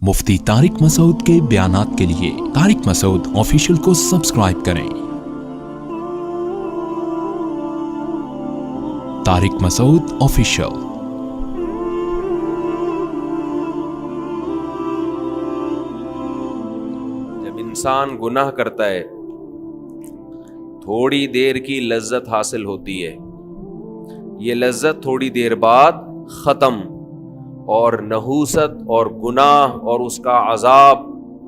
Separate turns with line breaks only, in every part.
مفتی طارق مسعود کے بیانات کے لیے طارق مسعود آفیشیل کو سبسکرائب کریں۔ طارق مسعود آفیشیل۔
جب انسان گناہ کرتا ہے تھوڑی دیر کی لذت حاصل ہوتی ہے، یہ لذت تھوڑی دیر بعد ختم، اور نحوست اور گناہ اور اس کا عذاب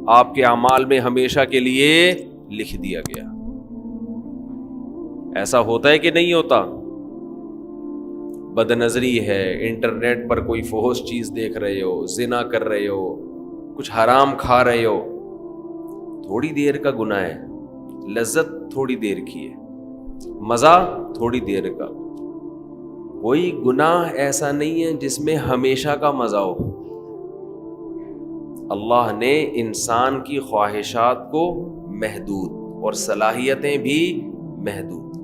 آپ کے اعمال میں ہمیشہ کے لیے لکھ دیا گیا۔ ایسا ہوتا ہے کہ نہیں ہوتا؟ بد نظری ہے، انٹرنیٹ پر کوئی فحش چیز دیکھ رہے ہو، زنا کر رہے ہو، کچھ حرام کھا رہے ہو، تھوڑی دیر کا گناہ ہے، لذت تھوڑی دیر کی ہے، مزہ تھوڑی دیر کا۔ کوئی گناہ ایسا نہیں ہے جس میں ہمیشہ کا مزہ ہو۔ اللہ نے انسان کی خواہشات کو محدود اور صلاحیتیں بھی محدود۔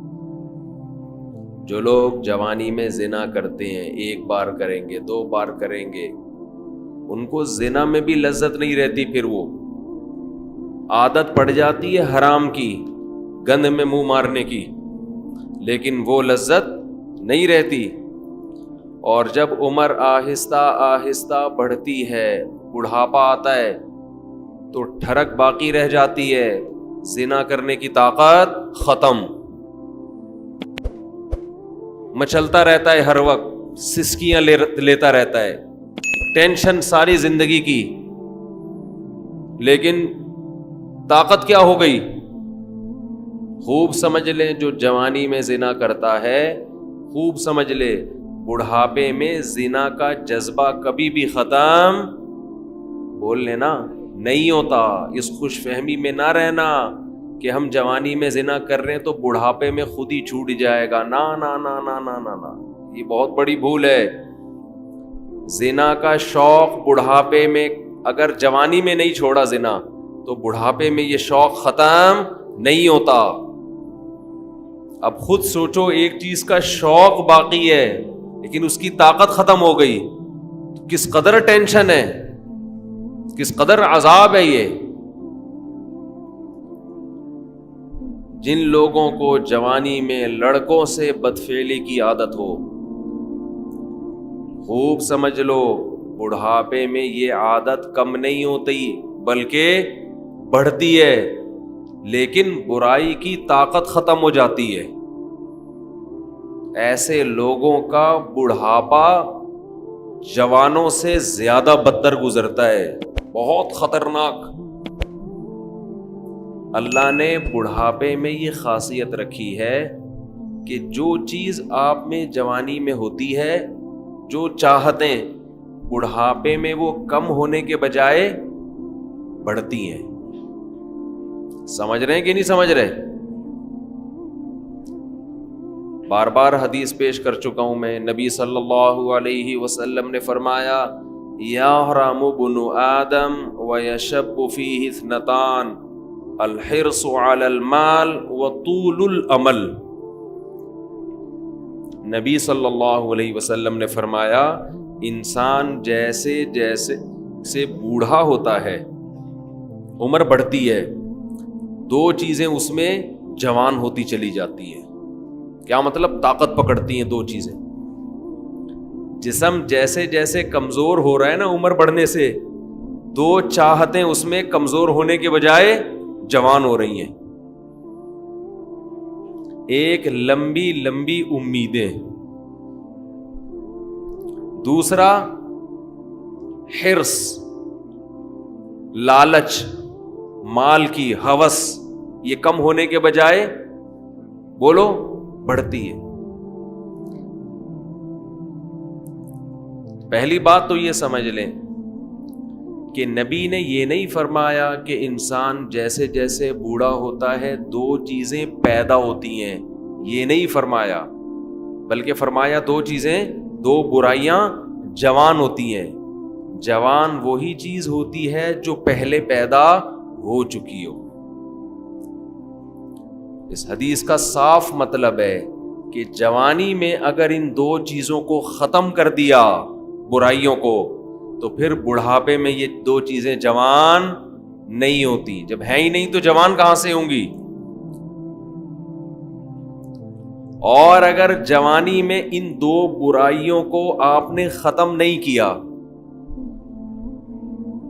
جو لوگ جوانی میں زنا کرتے ہیں، ایک بار کریں گے، دو بار کریں گے، ان کو زنا میں بھی لذت نہیں رہتی، پھر وہ عادت پڑ جاتی ہے حرام کی، گند میں منہ مارنے کی، لیکن وہ لذت نہیں رہتی۔ اور جب عمر آہستہ آہستہ بڑھتی ہے، بڑھاپا آتا ہے، تو ٹھڑک باقی رہ جاتی ہے، زنا کرنے کی طاقت ختم، مچلتا رہتا ہے، ہر وقت سسکیاں لیتا رہتا ہے، ٹینشن ساری زندگی کی، لیکن طاقت کیا ہو گئی؟ خوب سمجھ لیں، جو جوانی میں زنا کرتا ہے، خوب سمجھ لے بڑھاپے میں زنا کا جذبہ کبھی بھی ختم بول لینا نہیں ہوتا۔ اس خوش فہمی میں نہ رہنا کہ ہم جوانی میں زنا کر رہے ہیں تو بڑھاپے میں خود ہی چھوٹ جائے گا، نا نا نا نا نا نا نا، یہ بہت بڑی بھول ہے۔ زنا کا شوق بڑھاپے میں، اگر جوانی میں نہیں چھوڑا زنا تو بڑھاپے میں یہ شوق ختم نہیں ہوتا۔ اب خود سوچو، ایک چیز کا شوق باقی ہے لیکن اس کی طاقت ختم ہو گئی، تو کس قدر ٹینشن ہے، کس قدر عذاب ہے یہ۔ جن لوگوں کو جوانی میں لڑکوں سے بدفعلی کی عادت ہو، خوب سمجھ لو بڑھاپے میں یہ عادت کم نہیں ہوتی بلکہ بڑھتی ہے، لیکن برائی کی طاقت ختم ہو جاتی ہے۔ ایسے لوگوں کا بڑھاپا جوانوں سے زیادہ بدتر گزرتا ہے، بہت خطرناک۔ اللہ نے بڑھاپے میں یہ خاصیت رکھی ہے کہ جو چیز آپ میں جوانی میں ہوتی ہے، جو چاہتیں بڑھاپے میں وہ کم ہونے کے بجائے بڑھتی ہیں۔ سمجھ رہے ہیں کہ نہیں سمجھ رہے؟ بار بار حدیث پیش کر چکا ہوں میں، نبی صلی اللہ علیہ وسلم نے فرمایا، یحرم ابن آدم ویشب فیہ اثنتان، الحرص علی المال وطول الامل۔ نبی صلی اللہ علیہ وسلم نے فرمایا، انسان جیسے جیسے سے بوڑھا ہوتا ہے، عمر بڑھتی ہے، دو چیزیں اس میں جوان ہوتی چلی جاتی ہیں۔ کیا مطلب؟ طاقت پکڑتی ہیں دو چیزیں۔ جسم جیسے جیسے کمزور ہو رہا ہے نا عمر بڑھنے سے، دو چاہتیں اس میں کمزور ہونے کے بجائے جوان ہو رہی ہیں۔ ایک لمبی لمبی امیدیں، دوسرا حرص، لالچ، مال کی ہوس، یہ کم ہونے کے بجائے بولو بڑھتی ہے۔ پہلی بات تو یہ سمجھ لیں کہ نبی نے یہ نہیں فرمایا کہ انسان جیسے جیسے بوڑھا ہوتا ہے دو چیزیں پیدا ہوتی ہیں، یہ نہیں فرمایا، بلکہ فرمایا دو چیزیں، دو برائیاں جوان ہوتی ہیں۔ جوان وہی چیز ہوتی ہے جو پہلے پیدا ہو چکی ہو۔ اس حدیث کا صاف مطلب ہے کہ جوانی میں اگر ان دو چیزوں کو ختم کر دیا، برائیوں کو، تو پھر بڑھاپے میں یہ دو چیزیں جوان نہیں ہوتی. جب ہے ہی نہیں تو جوان کہاں سے ہوں گی؟ اور اگر جوانی میں ان دو برائیوں کو آپ نے ختم نہیں کیا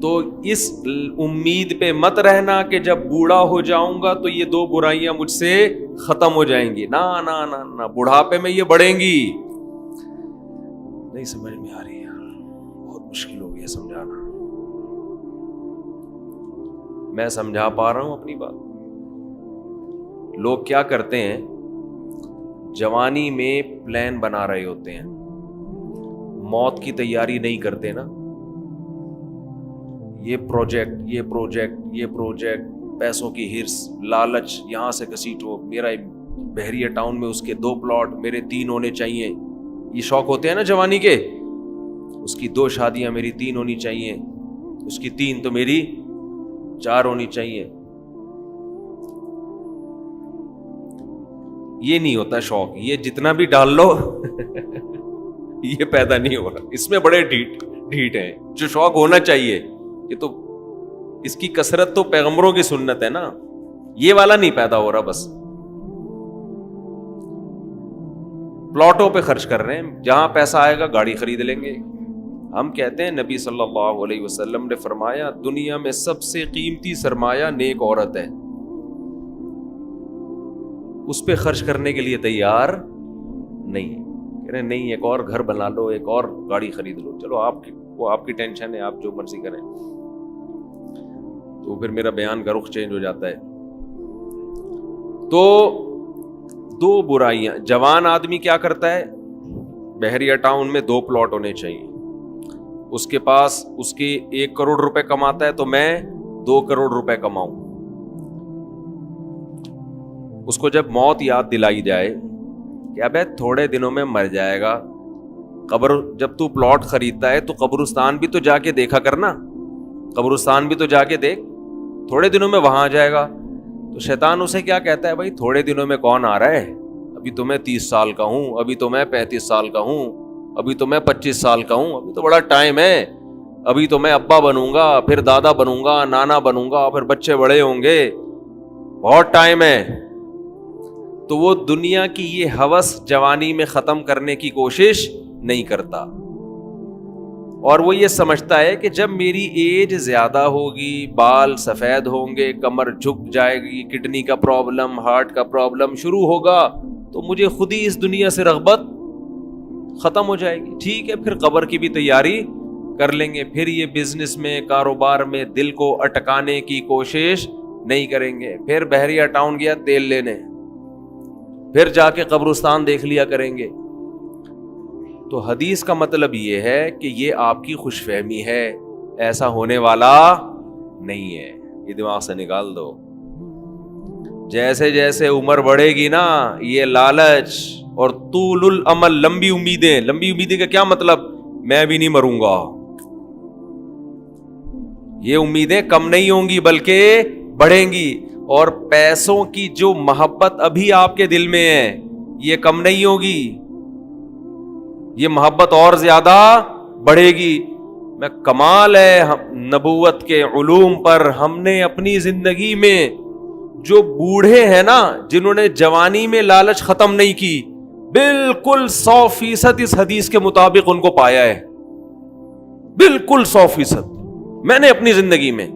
تو اس امید پہ مت رہنا کہ جب بوڑھا ہو جاؤں گا تو یہ دو برائیاں مجھ سے ختم ہو جائیں گی. نہ نہ نہ نہ، بڑھاپے میں یہ بڑھیں گی. نہیں سمجھ میں آ رہی یار، بہت مشکل ہو گیا سمجھانا. میں سمجھا پا رہا ہوں اپنی بات؟ لوگ کیا کرتے ہیں، جوانی میں پلان بنا رہے ہوتے ہیں، موت کی تیاری نہیں کرتے نا. یہ پروجیکٹ، پیسوں کی ہرس، لالچ، یہاں سے گھسیٹو، میرا بحریہ ٹاؤن میں اس کے 2 پلاٹ، میرے 3 ہونے چاہیے. یہ شوق ہوتے ہیں نا جوانی کے. اس کی 2 شادیاں، میری 3 ہونی چاہیے، اس کی 3 تو میری 4 ہونی چاہیے. یہ نہیں ہوتا شوق. یہ جتنا بھی ڈال لو یہ پیدا نہیں ہو رہا. اس میں بڑے ڈھیٹ ہیں. جو شوق ہونا چاہیے، یہ تو اس کی کثرت تو پیغمبروں کی سنت ہے نا. یہ والا نہیں پیدا ہو رہا. بس پلاٹوں پہ خرچ کر رہے ہیں، جہاں پیسہ آئے گا گاڑی خرید لیں گے. ہم کہتے ہیں نبی صلی اللہ علیہ وسلم نے فرمایا دنیا میں سب سے قیمتی سرمایہ نیک عورت ہے. اس پہ خرچ کرنے کے لیے تیار نہیں. کہہ رہے نہیں، ایک اور گھر بنا لو، ایک اور گاڑی خرید لو. چلو آپ کی ٹینشن ہے، آپ جو مرضی کریں. تو پھر میرا بیان کا رخ چینج ہو جاتا ہے. تو 2 برائیاں. جوان آدمی کیا کرتا ہے، بحریہ ٹاؤن میں 2 پلاٹ ہونے چاہیے. اس کے پاس اس کی 1 کروڑ روپے کماتا ہے تو میں 2 کروڑ روپے کماؤں. اس کو جب موت یاد دلائی جائے کہ ابے تھوڑے دنوں میں مر جائے گا، قبر جب تو پلاٹ خریدتا ہے تو قبرستان بھی تو جا کے دیکھا کرنا. قبرستان بھی تو جا کے دیکھ، تھوڑے دنوں میں وہاں آ جائے گا. تو شیطان اسے کیا کہتا ہے، بھائی تھوڑے دنوں میں کون آ رہا ہے، ابھی تو میں 30 سال کا ہوں، ابھی تو میں 35 سال کا ہوں، ابھی تو میں 25 سال کا ہوں، ابھی تو بڑا ٹائم ہے. ابھی تو میں ابا بنوں گا، پھر دادا بنوں گا، نانا بنوں گا، پھر بچے بڑے ہوں گے، بہت ٹائم ہے. تو وہ دنیا کی یہ ہوس جوانی میں ختم کرنے کی کوشش نہیں کرتا. اور وہ یہ سمجھتا ہے کہ جب میری ایج زیادہ ہوگی، بال سفید ہوں گے، کمر جھک جائے گی، کڈنی کا پرابلم، ہارٹ کا پرابلم شروع ہوگا تو مجھے خود ہی اس دنیا سے رغبت ختم ہو جائے گی. ٹھیک ہے، پھر قبر کی بھی تیاری کر لیں گے. پھر یہ بزنس میں، کاروبار میں دل کو اٹکانے کی کوشش نہیں کریں گے. پھر بحریہ ٹاؤن گیا تیل لینے، پھر جا کے قبرستان دیکھ لیا کریں گے. تو حدیث کا مطلب یہ ہے کہ یہ آپ کی خوش فہمی ہے، ایسا ہونے والا نہیں ہے. یہ دماغ سے نکال دو. جیسے جیسے عمر بڑھے گی نا، یہ لالچ اور طول الامل، لمبی امیدیں کا کیا مطلب، میں بھی نہیں مروں گا، یہ امیدیں کم نہیں ہوں گی بلکہ بڑھیں گی. اور پیسوں کی جو محبت ابھی آپ کے دل میں ہے یہ کم نہیں ہوگی، یہ محبت اور زیادہ بڑھے گی. میں کمال ہے نبوت کے علوم پر، ہم نے اپنی زندگی میں جو بوڑھے ہیں نا، جنہوں نے جوانی میں لالچ ختم نہیں کی، بالکل 100% اس حدیث کے مطابق ان کو پایا ہے. بالکل 100% میں نے اپنی زندگی میں.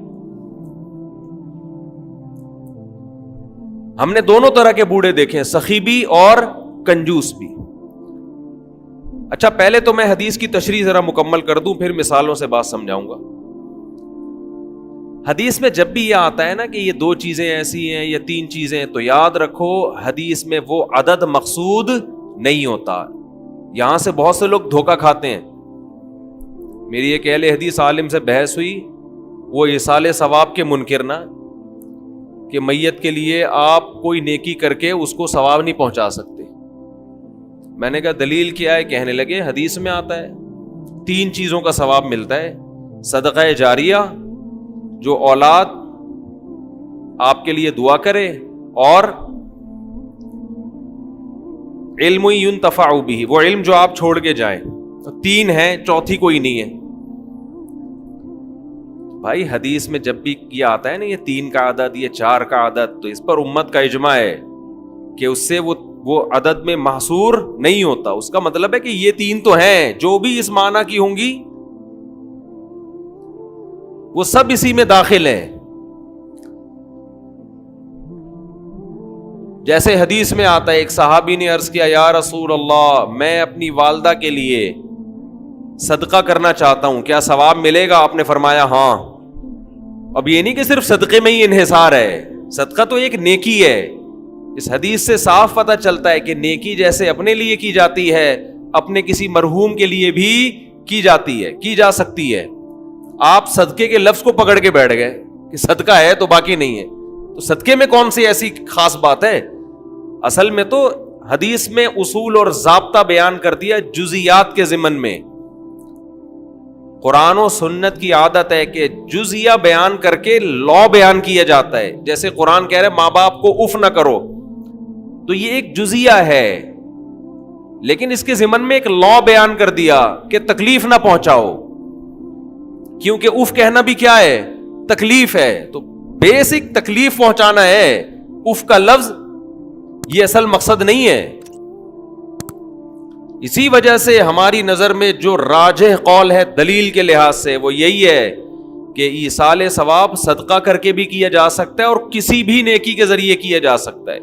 ہم نے دونوں طرح کے بوڑھے دیکھے ہیں، سخی بھی اور کنجوس بھی. اچھا پہلے تو میں حدیث کی تشریح ذرا مکمل کر دوں، پھر مثالوں سے بات سمجھاؤں گا. حدیث میں جب بھی یہ آتا ہے نا کہ یہ 2 چیزیں ایسی ہیں یا 3 چیزیں، تو یاد رکھو حدیث میں وہ عدد مقصود نہیں ہوتا. یہاں سے بہت سے لوگ دھوکہ کھاتے ہیں. میری ایک اہل حدیث عالم سے بحث ہوئی، وہ ایصال ثواب کے منکر نہ، کہ میت کے لیے آپ کوئی نیکی کر کے اس کو ثواب نہیں پہنچا سکتے. میں نے کہا دلیل کیا ہے؟ کہنے لگے حدیث میں آتا ہے 3 چیزوں کا ثواب ملتا ہے، صدقہ جاریہ، جو اولاد آپ کے لیے دعا کرے، اور علم ينتفع به، وہ علم جو آپ چھوڑ کے جائیں. 3 ہیں، چوتھی کوئی نہیں ہے. بھائی حدیث میں جب بھی یہ آتا ہے نا یہ 3 کا عدد یہ 4 کا عدد تو اس پر امت کا اجماع ہے کہ اس سے وہ عدد میں محصور نہیں ہوتا. اس کا مطلب ہے کہ یہ 3 تو ہیں, جو بھی اس معنی کی ہوں گی وہ سب اسی میں داخل ہیں. جیسے حدیث میں آتا ہے ایک صحابی نے عرض کیا یا رسول اللہ میں اپنی والدہ کے لیے صدقہ کرنا چاہتا ہوں, کیا ثواب ملے گا؟ آپ نے فرمایا ہاں. اب یہ نہیں کہ صرف صدقے میں ہی انحصار ہے, صدقہ تو ایک نیکی ہے. اس حدیث سے صاف پتہ چلتا ہے کہ نیکی جیسے اپنے لیے کی جاتی ہے اپنے کسی مرحوم کے لیے بھی کی جاتی ہے, کی جا سکتی ہے. آپ صدقے کے لفظ کو پکڑ کے بیٹھ گئے کہ صدقہ ہے تو باقی نہیں ہے, تو صدقے میں کون سی ایسی خاص بات ہے؟ اصل میں تو حدیث میں اصول اور ضابطہ بیان کر دیا جزیات کے ضمن میں. قرآن و سنت کی عادت ہے کہ جزیہ بیان کر کے لا بیان کیا جاتا ہے. جیسے قرآن کہہ رہے ماں باپ کو اف نہ کرو, تو یہ ایک جزیہ ہے, لیکن اس کے ضمن میں ایک لا بیان کر دیا کہ تکلیف نہ پہنچاؤ, کیونکہ اف کہنا بھی کیا ہے؟ تکلیف ہے. تو بیسک تکلیف پہنچانا ہے. اف کا لفظ یہ اصل مقصد نہیں ہے. اسی وجہ سے ہماری نظر میں جو راجح قول ہے دلیل کے لحاظ سے وہ یہی ہے کہ ایصال ثواب صدقہ کر کے بھی کیا جا سکتا ہے اور کسی بھی نیکی کے ذریعے کیا جا سکتا ہے.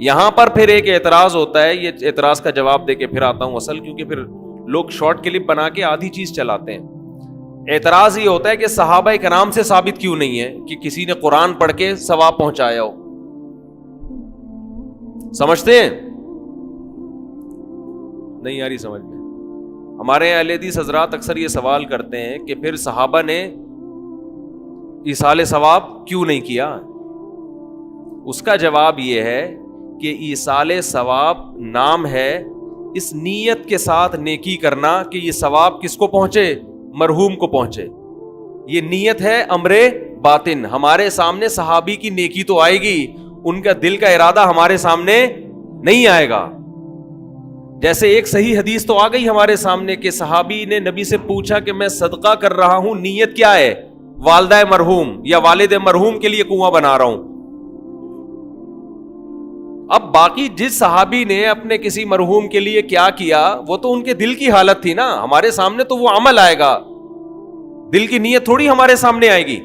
یہاں پر پھر ایک اعتراض ہوتا ہے, یہ اعتراض کا جواب دے کے پھر آتا ہوں اصل, کیونکہ پھر لوگ شارٹ کلپ بنا کے آدھی چیز چلاتے ہیں. اعتراض یہ ہوتا ہے کہ صحابہ کرام سے ثابت کیوں نہیں ہے کہ کسی نے قرآن پڑھ کے ثواب پہنچایا ہو. سمجھتے ہیں؟ نہیں آ رہی سمجھ میں. ہمارے اہل حدیث حضرات اکثر یہ سوال کرتے ہیں کہ پھر صحابہ نے ایصال ثواب کیوں نہیں کیا. اس کا جواب یہ ہے کہ ایصال ثواب نام ہے اس نیت کے ساتھ نیکی کرنا کہ یہ ثواب کس کو پہنچے؟ مرحوم کو پہنچے. یہ نیت ہے امر باطن. ہمارے سامنے صحابی کی نیکی تو آئے گی, ان کا دل کا ارادہ ہمارے سامنے نہیں آئے گا. جیسے ایک صحیح حدیث تو آ گئی ہمارے سامنے کہ صحابی نے نبی سے پوچھا کہ میں صدقہ کر رہا ہوں, نیت کیا ہے؟ والدہ مرحوم یا والد مرحوم کے لیے کنواں بنا رہا ہوں. اب باقی جس صحابی نے اپنے کسی مرحوم کے لیے کیا کیا وہ تو ان کے دل کی حالت تھی نا, ہمارے سامنے تو وہ عمل آئے گا, دل کی نیت تھوڑی ہمارے سامنے آئے گی.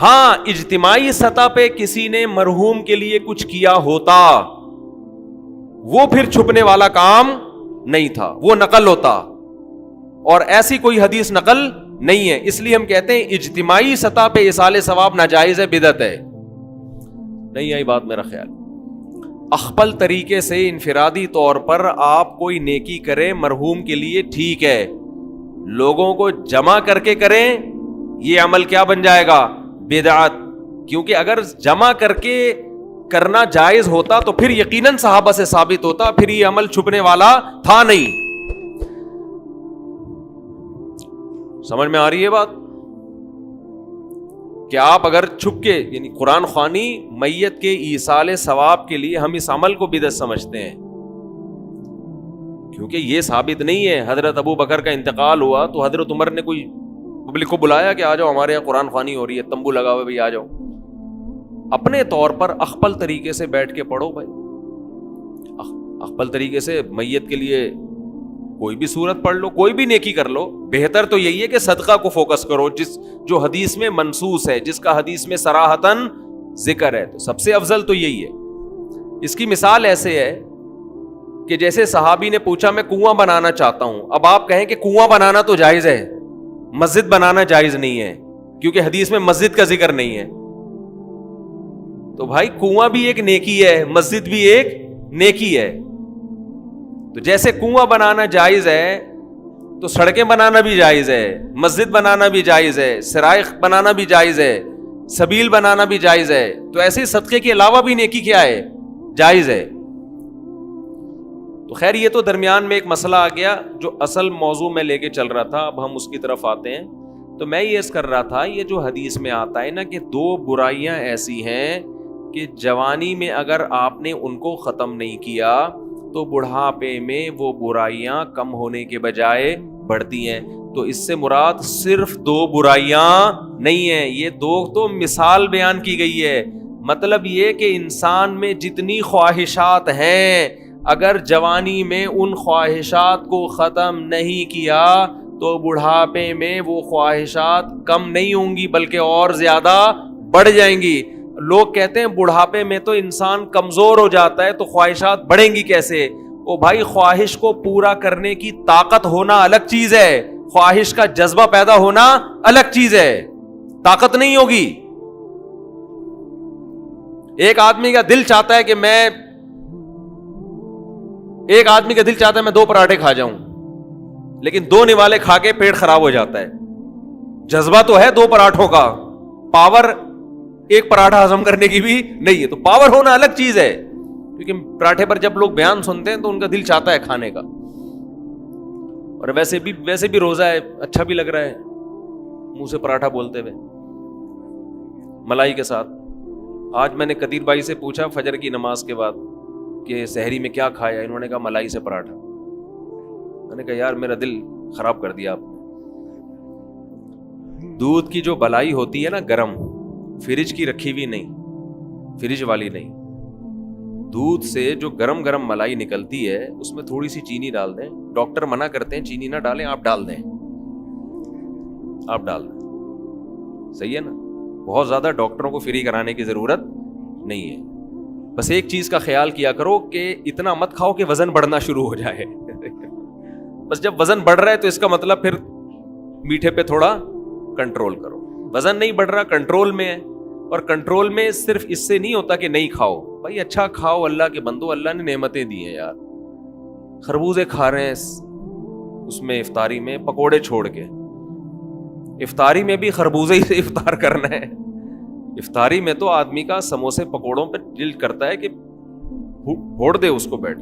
ہاں اجتماعی سطح پہ کسی نے مرحوم کے لیے کچھ کیا ہوتا وہ پھر چھپنے والا کام نہیں تھا, وہ نقل ہوتا, اور ایسی کوئی حدیث نقل نہیں ہے. اس لیے ہم کہتے ہیں اجتماعی سطح پہ ایصال ثواب ناجائز ہے, بدعت ہے. نہیں آئی بات میرا خیال. اخپل طریقے سے انفرادی طور پر آپ کوئی نیکی کریں مرحوم کے لیے ٹھیک ہے, لوگوں کو جمع کر کے کریں یہ عمل کیا بن جائے گا؟ بدعت. کیونکہ اگر جمع کر کے کرنا جائز ہوتا تو پھر یقیناً صحابہ سے ثابت ہوتا, پھر یہ عمل چھپنے والا تھا نہیں. سمجھ میں آ رہی ہے بات؟ کہ آپ اگر چھپ کے یعنی قرآن خوانی میت کے ایصال ثواب کے لیے ہم اس عمل کو بدعت سمجھتے ہیں, کیونکہ یہ ثابت نہیں ہے. حضرت ابو بکر کا انتقال ہوا تو حضرت عمر نے کوئی پبلک کو بلایا کہ آ جاؤ ہمارے یہاں قرآن خوانی ہو رہی ہے, تمبو لگا ہوئے بھائی آ جاؤ. اپنے طور پر اخپل طریقے سے بیٹھ کے پڑھو بھائی, اخپل طریقے سے میت کے لیے کوئی بھی سورت پڑھ لو, کوئی بھی نیکی کر لو. بہتر تو یہی ہے کہ صدقہ کو فوکس کرو جو حدیث میں منصوص ہے, جس کا حدیث میں صراحتاً ذکر ہے, تو سب سے افضل تو یہی ہے. اس کی مثال ایسے ہے کہ جیسے صحابی نے پوچھا میں کنواں بنانا چاہتا ہوں. اب آپ کہیں کہ کنواں بنانا تو جائز ہے, مسجد بنانا جائز نہیں ہے, کیونکہ حدیث میں مسجد کا ذکر نہیں ہے. تو بھائی کنواں بھی ایک نیکی ہے, مسجد بھی ایک نیکی ہے. تو جیسے کنواں بنانا جائز ہے تو سڑکیں بنانا بھی جائز ہے, مسجد بنانا بھی جائز ہے, سرائخ بنانا بھی جائز ہے, سبیل بنانا بھی جائز ہے. تو ایسے صدقے کے علاوہ بھی نیکی کیا ہے؟ جائز ہے. تو خیر یہ تو درمیان میں ایک مسئلہ آ گیا جو اصل موضوع میں لے کے چل رہا تھا, اب ہم اس کی طرف آتے ہیں. تو میں یہ کر رہا تھا یہ جو حدیث میں آتا ہے نا کہ 2 برائیاں ایسی ہیں کہ جوانی میں اگر آپ نے ان کو ختم نہیں کیا تو بڑھاپے میں وہ برائیاں کم ہونے کے بجائے بڑھتی ہیں. تو اس سے مراد صرف 2 برائیاں نہیں ہیں, یہ 2 تو مثال بیان کی گئی ہے. مطلب یہ کہ انسان میں جتنی خواہشات ہیں, اگر جوانی میں ان خواہشات کو ختم نہیں کیا تو بڑھاپے میں وہ خواہشات کم نہیں ہوں گی بلکہ اور زیادہ بڑھ جائیں گی. لوگ کہتے ہیں بڑھاپے میں تو انسان کمزور ہو جاتا ہے تو خواہشات بڑھیں گی کیسے؟ او بھائی, خواہش کو پورا کرنے کی طاقت ہونا الگ چیز ہے, خواہش کا جذبہ پیدا ہونا الگ چیز ہے, طاقت نہیں ہوگی. ایک آدمی کا دل چاہتا ہے کہ ایک آدمی کا دل چاہتا ہے میں 2 پراٹھے کھا جاؤں, لیکن 2 نوالے کھا کے پیٹ خراب ہو جاتا ہے. جذبہ تو ہے 2 پراٹھوں کا, پاور ایک پراٹھا ہضم کرنے کی بھی نہیں ہے. تو پاور ہونا الگ چیز ہے, کیونکہ پراٹھے پر جب لوگ بیان سنتے ہیں تو ان کا دل چاہتا ہے کھانے کا, اور ویسے بھی روزہ ہے, اچھا بھی لگ رہا ہے منہ سے پراٹھا بولتے ہوئے ملائی کے ساتھ. آج میں نے قدیر بھائی سے پوچھا فجر کی نماز کے بعد کہ سحری میں کیا کھایا, انہوں نے کہا ملائی سے پراٹھا. میں نے کہا یار میرا دل خراب کر دیا آپ نے. دودھ کی جو بلائی ہوتی ہے نا گرم, فریج کی رکھی ہوئی نہیں, فریج والی نہیں, دودھ سے جو گرم گرم ملائی نکلتی ہے اس میں تھوڑی سی چینی ڈال دیں. ڈاکٹر منع کرتے ہیں چینی نہ ڈالیں, آپ ڈال دیں, آپ ڈال دیں, صحیح ہے نا. بہت زیادہ ڈاکٹروں کو فری کرانے کی ضرورت نہیں ہے. بس ایک چیز کا خیال کیا کرو کہ اتنا مت کھاؤ کہ وزن بڑھنا شروع ہو جائے. بس جب وزن بڑھ رہا ہے تو اس کا مطلب پھر میٹھے پہ تھوڑا کنٹرول کرو. وزن نہیں بڑھ رہا, کنٹرول میں ہے, اور کنٹرول میں صرف اس سے نہیں ہوتا کہ نہیں کھاؤ. بھائی اچھا کھاؤ, اللہ کے بندو, اللہ نے نعمتیں دی ہیں یار. خربوزے کھا رہے ہیں اس میں افطاری میں, پکوڑے چھوڑ کے. افطاری میں بھی خربوزے ہی سے افطار کرنا ہے. افطاری میں تو آدمی کا سموسے پکوڑوں پہ دل کرتا ہے کہ پھوڑ دے اس کو بیٹھ,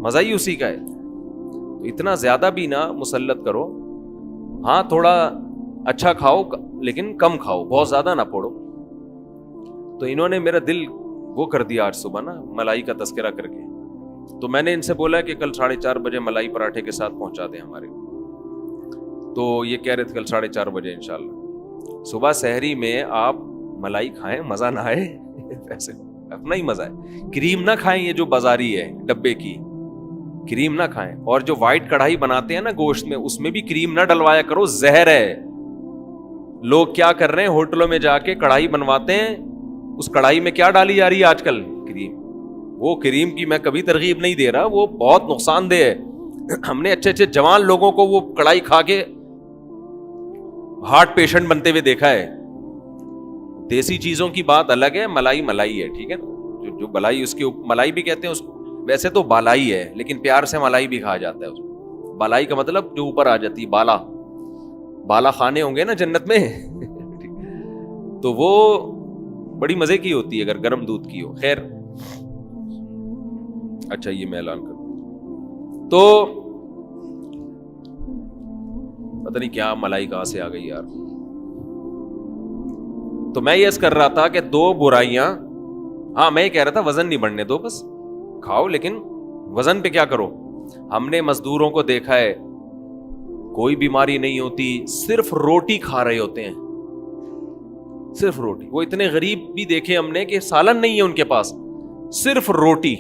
مزہ ہی اسی کا ہے. تو اتنا زیادہ بھی نہ مسلط کرو. ہاں تھوڑا اچھا کھاؤ لیکن کم کھاؤ, بہت زیادہ نہ پھوڑو. تو انہوں نے میرا دل وہ کر دیا آج صبح نا ملائی کا تذکرہ کر کے. تو میں نے ان سے بولا کہ کل 4:30 بجے ملائی پراٹھے کے ساتھ پہنچا دیں ہمارے. تو یہ کہہ رہے تھے کل 4:30 بجے انشاءاللہ. صبح سحری میں آپ ملائی کھائیں, مزہ نہ آئے ویسے اپنا ہی مزہ ہے. کریم نہ کھائیں, یہ جو بازاری ہے ڈبے کی کریم نہ کھائیں. اور جو وائٹ کڑھائی بناتے ہیں نا گوشت میں, اس میں بھی کریم نہ ڈلوایا کرو, زہر ہے. لوگ کیا کر رہے ہیں, ہوٹلوں میں جا کے کڑھائی بنواتے ہیں, اس کڑھائی میں کیا ڈالی جا رہی ہے آج کل, کریم. وہ کریم کی میں کبھی ترغیب نہیں دے رہا, وہ بہت نقصان دہ ہے. ہم نے اچھے جوان لوگوں کو وہ کڑھائی کھا کے ہارٹ پیشنٹ بنتے ہوئے دیکھا ہے. دیسی چیزوں کی بات الگ ہے, ملائی ہے, ٹھیک ہے نا. جو بلائی, اس کی ملائی بھی کہتے ہیں اس کو, ویسے تو بالائی ہے لیکن پیار سے ملائی بھی کہا جاتا ہے اس کو. بالائی کا مطلب جو اوپر آ جاتی, بالا خانے ہوں گے نا جنت میں تو وہ بڑی مزے کی ہوتی ہے اگر گرم دودھ کی ہو. خیر اچھا یہ میں اعلان کروں تو پتہ نہیں کیا ملائی کہاں سے آ گئی یار. تو میں یہ کر رہا تھا کہ 2 برائیاں, ہاں میں یہ کہہ رہا تھا وزن نہیں بڑھنے دو, بس کھاؤ لیکن وزن پہ کیا کرو. ہم نے مزدوروں کو دیکھا ہے کوئی بیماری نہیں ہوتی, صرف روٹی کھا رہے ہوتے ہیں, صرف روٹی. وہ اتنے غریب بھی دیکھے ہم نے کہ سالن نہیں ہے ان کے پاس, صرف روٹی,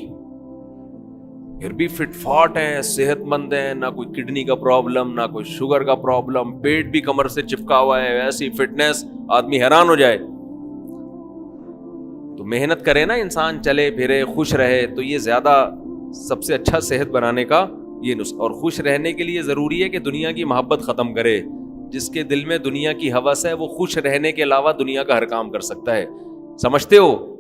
پھر بھی فٹ فاٹ ہیں, صحت مند ہیں, نہ کوئی کڈنی کا پرابلم, نہ کوئی شوگر کا پرابلم, پیٹ بھی کمر سے چپکا ہوا ہے, ایسی فٹنس آدمی حیران ہو جائے. تو محنت کرے نا انسان, چلے پھرے, خوش رہے, تو یہ زیادہ سب سے اچھا صحت بنانے کا یہ نسخہ. اور خوش رہنے کے لیے ضروری ہے کہ دنیا کی محبت ختم کرے. جس کے دل میں دنیا کی ہوس ہے وہ خوش رہنے کے علاوہ دنیا کا ہر کام کر سکتا ہے. سمجھتے ہو؟